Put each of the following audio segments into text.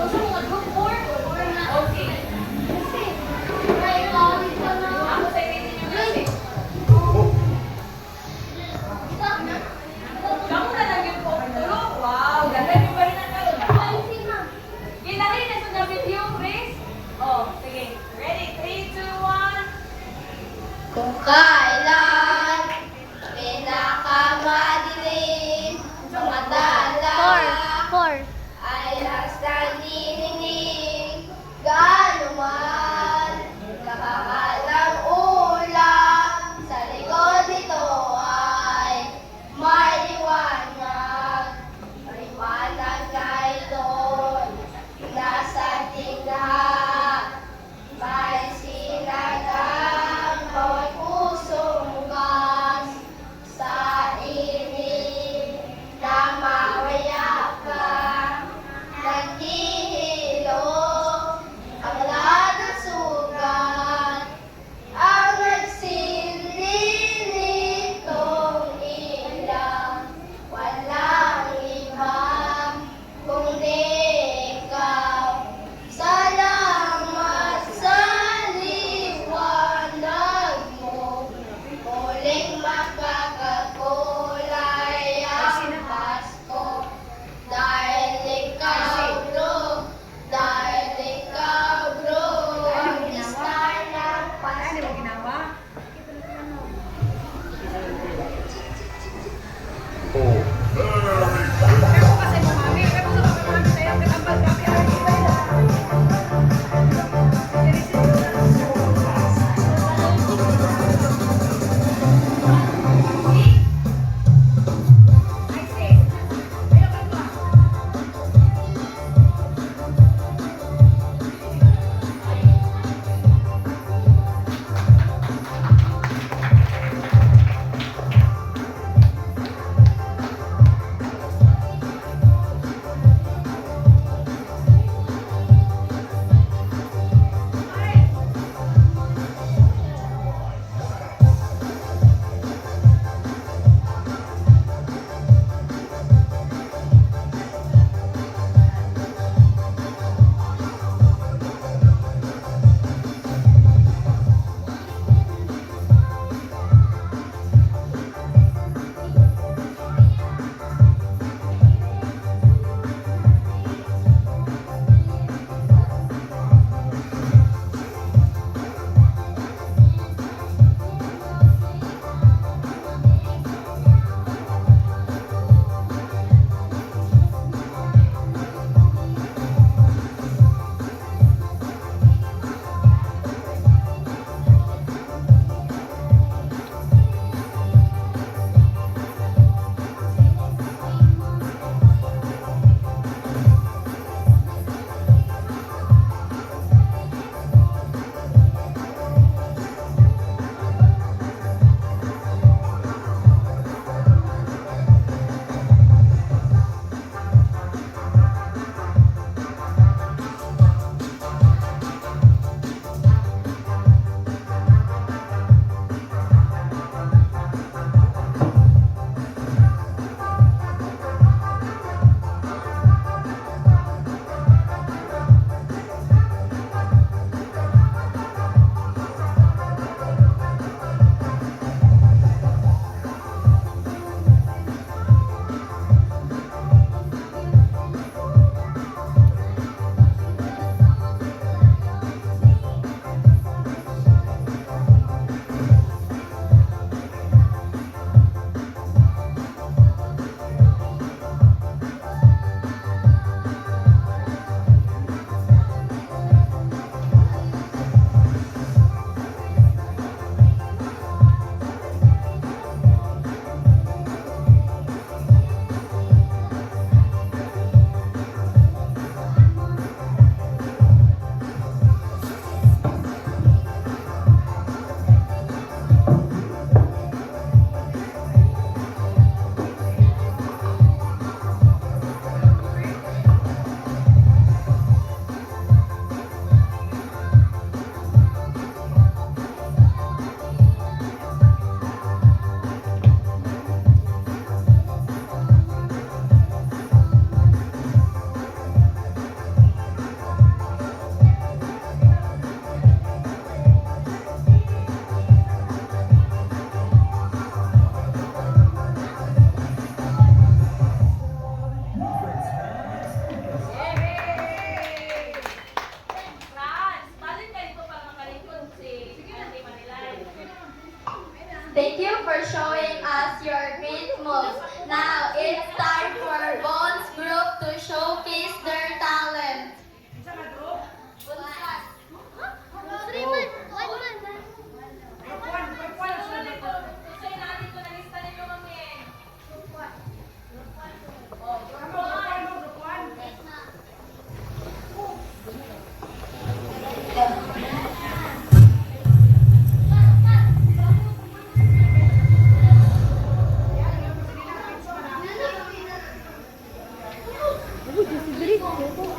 Okay. Ako sa inyo yung kasi. Kamu na lang yung tulog. Wow, ganda yung ba rin ang Ginari na sa video, Chris. Oh, sige. Ready? 3, 2, 1. Kung kailan pinakamadilim sa madala ay hasang dininig gaano man kamahal ang ulam sa likod nito ay may liwanag kahit doon nasa tingnan may sinagang bawat pusong bukas sa init na mawayakan naghihilo ang lahat ng sugat ang nagsindi nitong ilang walang iba kundi ikaw. Salamat sa liwanag mo, muling makakakulay ang Pasko, dahil ikaw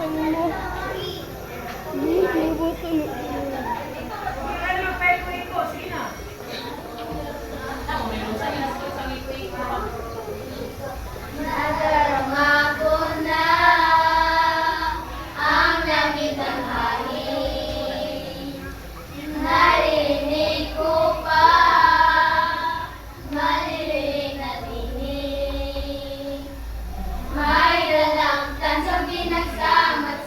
mo. Buto na. Ano, peko-eko, sige na. Nadarama ko na ang langit ng hangin. Narinig ko pa maliliit na tinig. May dalang tansang pinagsama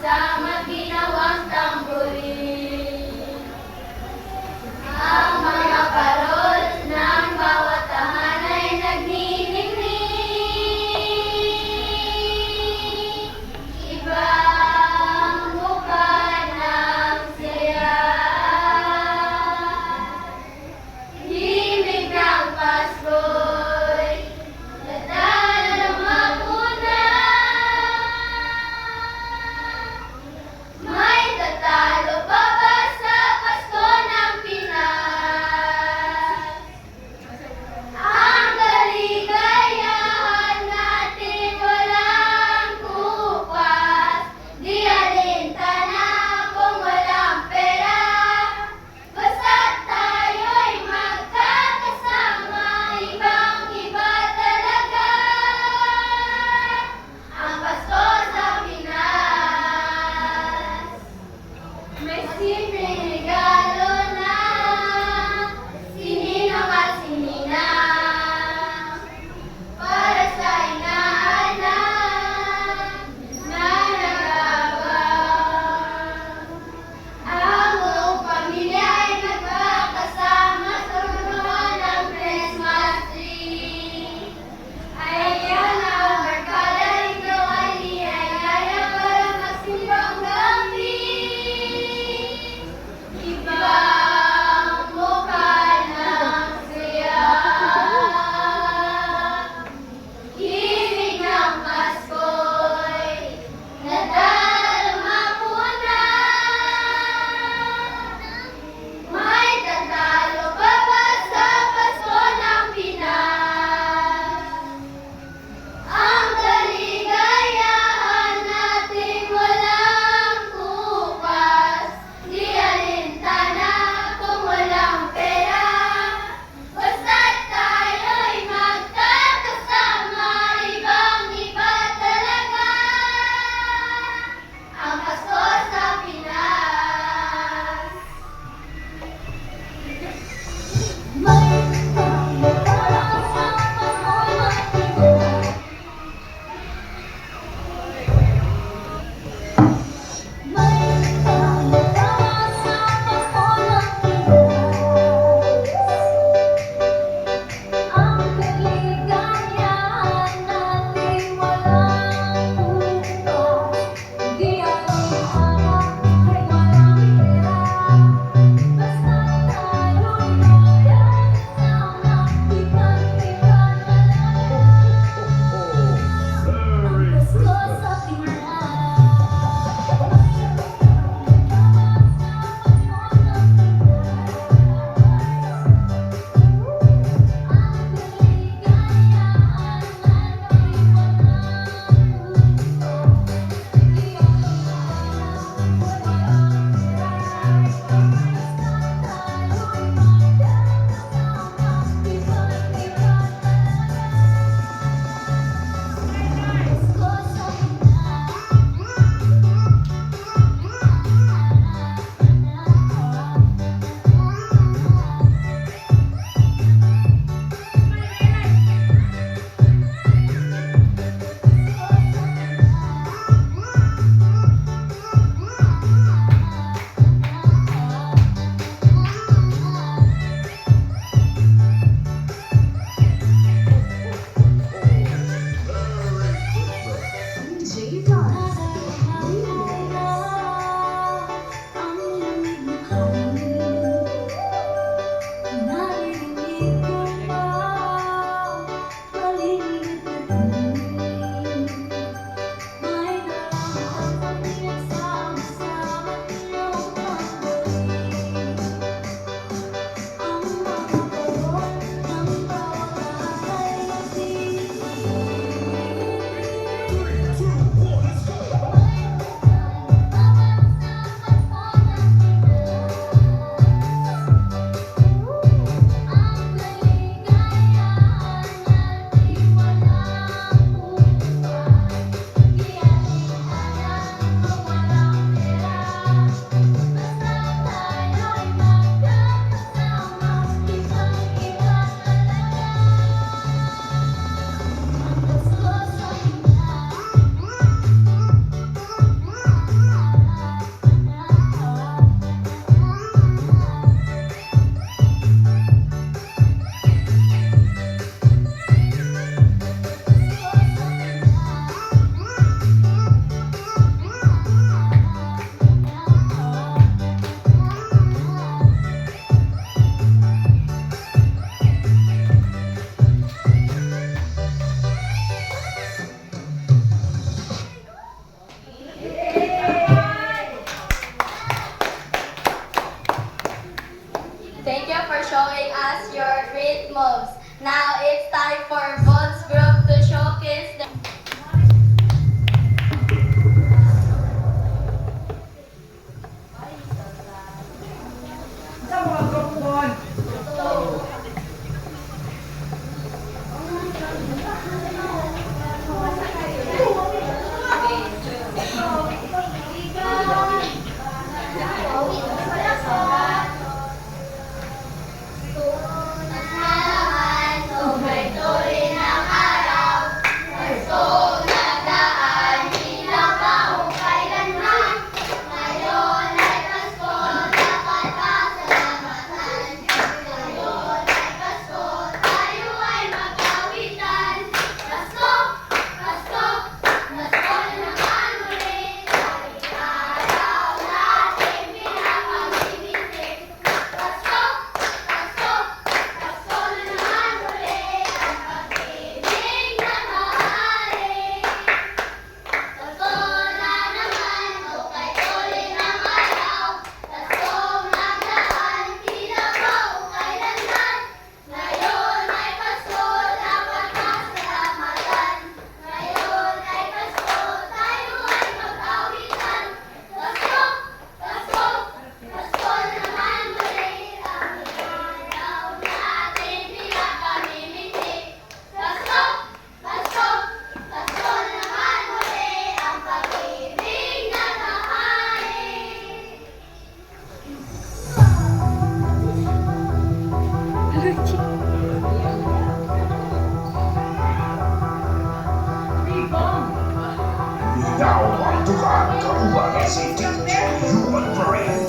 Barangay Safety Control Human Parade.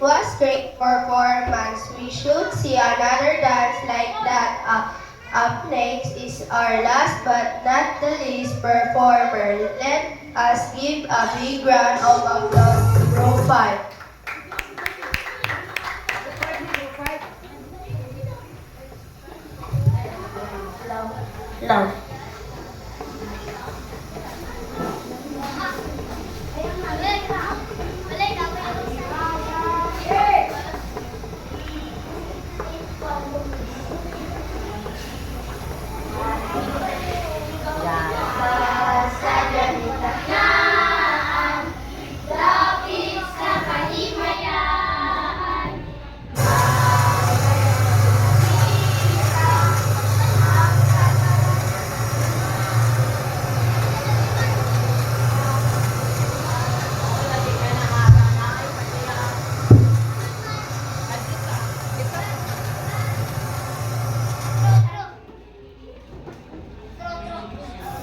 Was great performance. We should see another dance like that. Up next is our last but not the least performer. Let us give a big round of applause to Row 5. Love.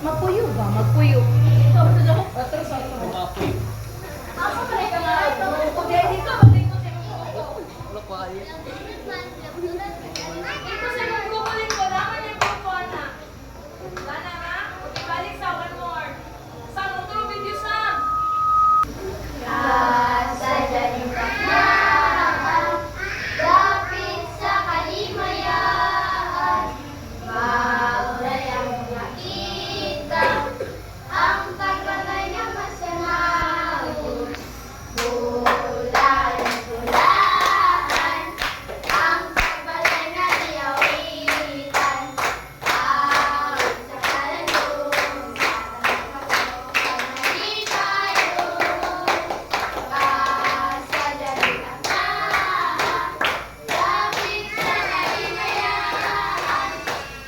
Mapuyo ba? Magpuyo. Atras ako. Mapuyo. Ako pa rin ka nga. Kung dito, magtingko sa mga ito. Wala pa kaya. Ito sa mga grupo ko. Naman yung grupo, anak. Sana ha? Ibalik sa one more. Sam, utro video, Sam. Kasadyanin kaklaan, lapit sa kalimayan. Maulay ang nakita, ang tagalay ng masanahon. Bulan, bulan, ang tagalay na diyawitan. Awit sa kalandong, di tayo. Kasadyanin kaklaan, lapit sa kalimayan.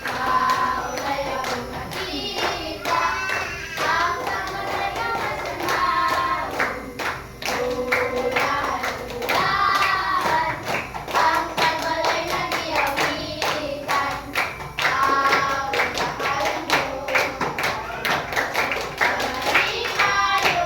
Maulay ang nakita, ang tagalay ng masanahon. Bulan, bulan, ang tagalay na diyawitan. Awit sa kalandong, di tayo.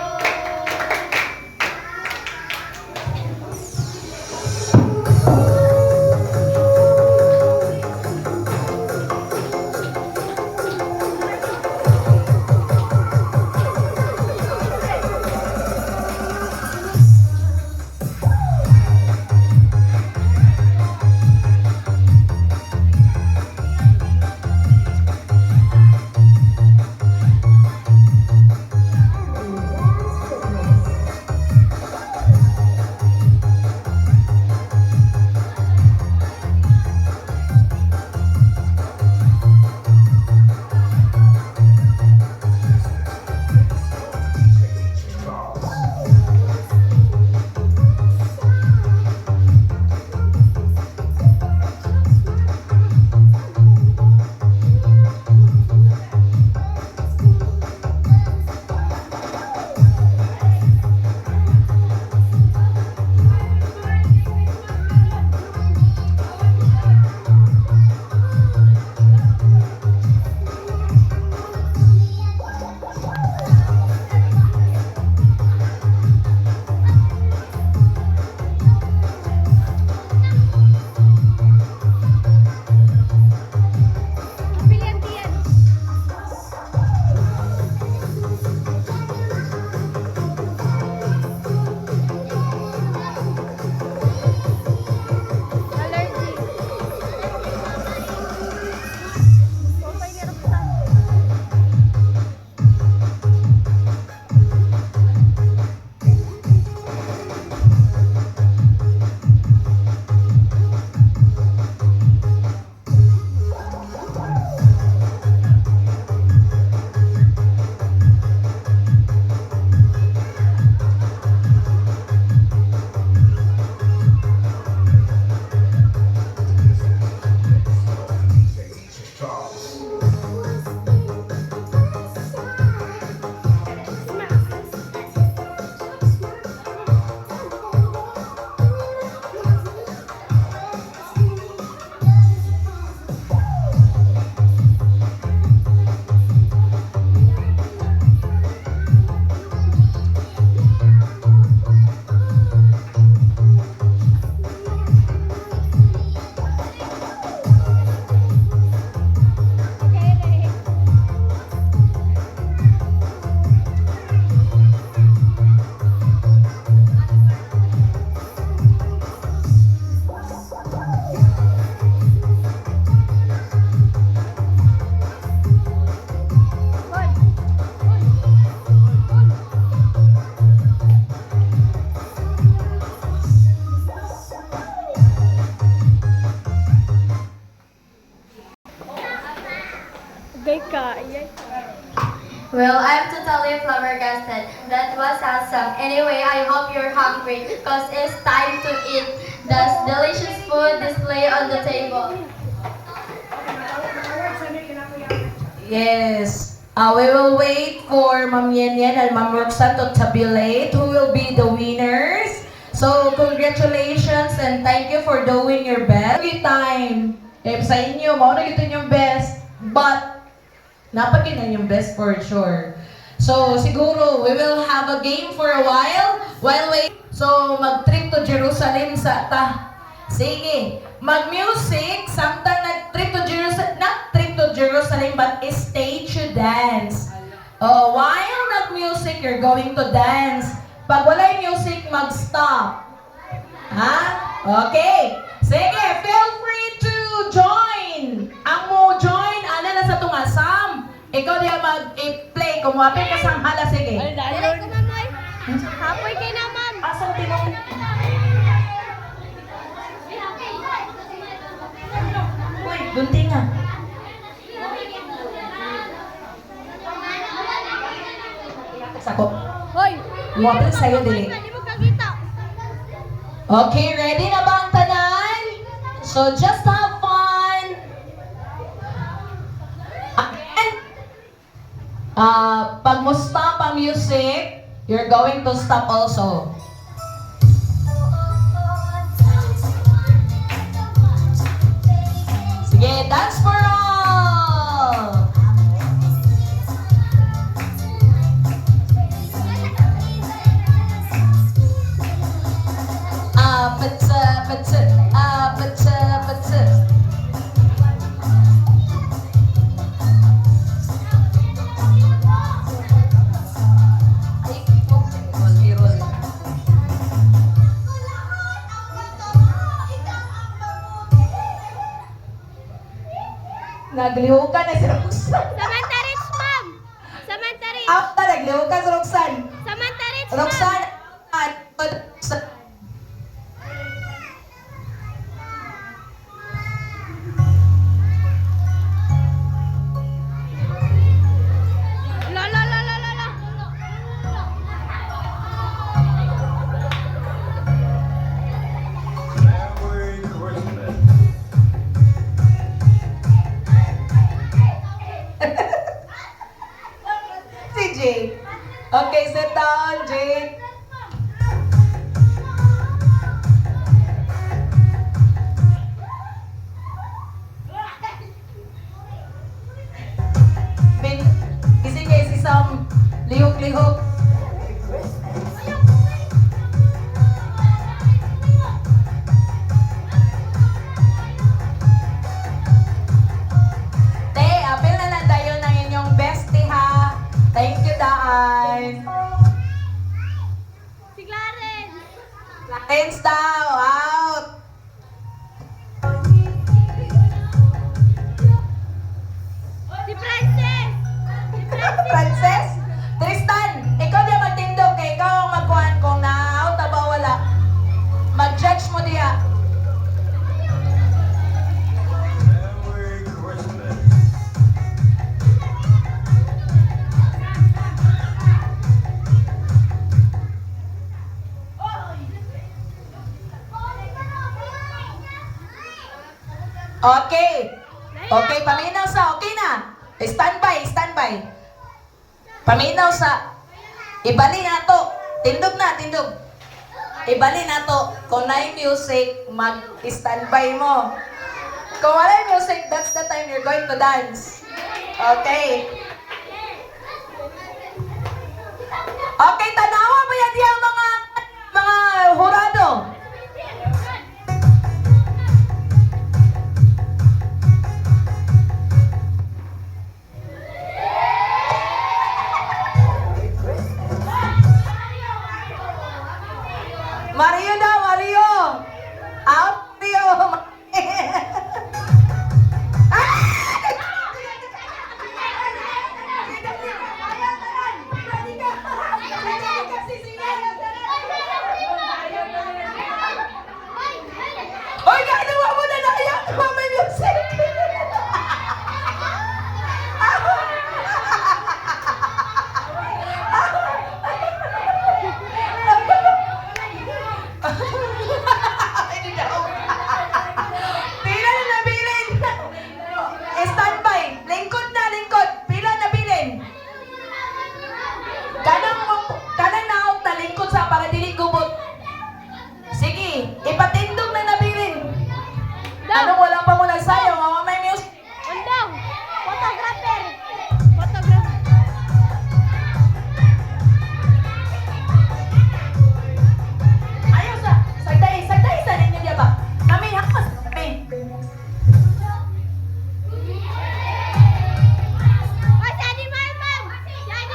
Well, I'm totally flabbergasted. That was awesome. Anyway, I hope you're hungry because it's time to eat. There's delicious food display on the table. Yes. We will wait for Ma'am Yen Yen and Ma'am Roxanne to tabulate who will be the winners. So, congratulations and thank you for doing your best. Every time, sa inyo, mauna gito yung best. But, Napagin na yung best for sure. So, siguro, we will have a game for a while wait. So, mag-trip to Jerusalem sa ta. Sige. Mag-music, samtang nag-trip to Jerusalem, not trip to Jerusalem, but stay to dance. Oh, while nag-music, you're going to dance. Pag wala yung music, mag-stop. Ha? Okay. Sige, feel free to join. Ang mo join, ana na sa tungasam. Ikaw diya mag-play. Kumapit ka sa hala, sige. Dali ko, mamoy. Hapoy kay naman. Asang tinong? Uy, gunting nga. Sako. Hoy! Kumapit sa'yo, dili. Hindi mo kagita. Okay, ready na ba ang tanan? So, just have fun. Again, pag mo stop ang music, you're going to stop also. Sige, dance for all! But Naglihukan na si Roxanne. Samantha Rich, ma'am. Samantha Rich. After, naglihukan si Roxanne. Samantha Rich, ma'am. Roxanne, La la la la la la. Merry Christmas. si Jake. Okay, sit down, Jake. Gising kayo si Sam. Lihok-lihok. Te, apel na lang tayo ng inyong bestie ha. Thank you, Daan. Si Clarence. Clarence daw, out. Si Frances. Si Frances. Frances? Tristan, ikaw diya magtindog kay ikaw ang magkuhan kung na-out na ba o wala. Mag-judge mo diya. Merry Christmas. Okay. Okay, paminaw sa, okay na. Standby, standby. Paminaw sa, ibali na to. Tindog na, tindog. Ibali na to. Kung na music, mag-standby mo. Kung wala yung music, that's the time you're going to dance. Okay. Okay, tanawa mo yan yung mga hurado. Mario daw, Mario! Out, Mario! Ah!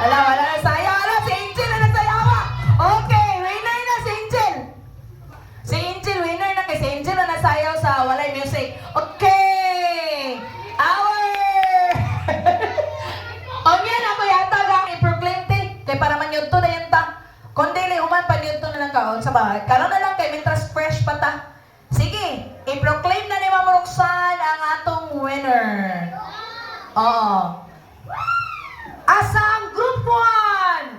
Wala na sayaw. Wala, si Angel na nagsayawa. Okay, winner na si Angel. Si Angel, winner na kay si Angel na nasayaw sa Walay Music. Okay! Our... O yan, ako yata ga i-proclaim te. Kay para man yun to na yun ta. Kundi human pa yun to na lang kaon sa bahay. Karoon na lang kay Mintras fresh pa ta. Sige, i-proclaim na ni Ma'am Roxanne ang atong winner. Oo. Asa ang group 1?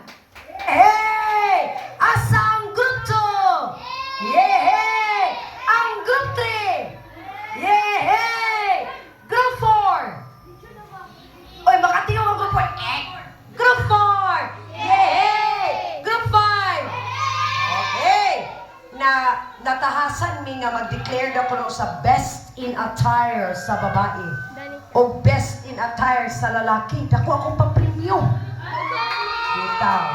Hey! Asa ang group 2? Yay! Ang group 3! Yay! Group 4! Uy, makatiyo ang group 4. Group 4! Yay! Group 5! Okay! Natahasan mi nga mag-declare na kuno sa best in attire sa babae o best in attire sa lalaki. Dako akong papremyo. Bitaw.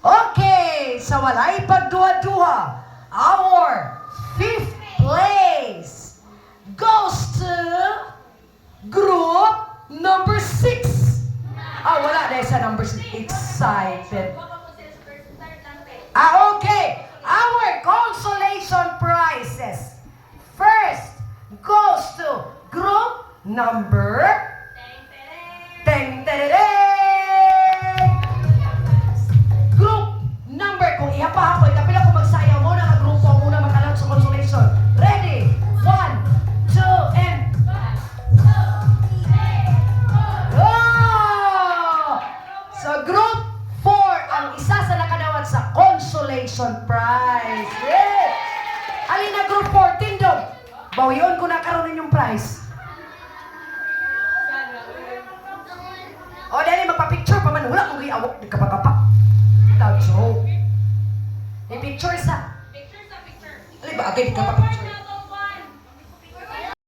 Okay, sa walay pagduha-duha, our 5th place goes to group number 6. Wala dahil sa number 6. Excited. Okay. Our consolation prizes first goes to group number group number kung ihapahapoy kapila kung magsayaw mo na grupo muna makalang sa consolation. Ready? 1, 2, and go! So group 4 ang isa sa nakadawat sa consolation prize. Yeah! Alina group 4, Tindog. Bawiyon ko na karoon yung prize. O, dahil magpa-picture pa man. Wala kong iawak. Di ka pa. Itaw, joke. I-picture sa. Picture sa picture. Alin ba, agay, di ka pa-picture.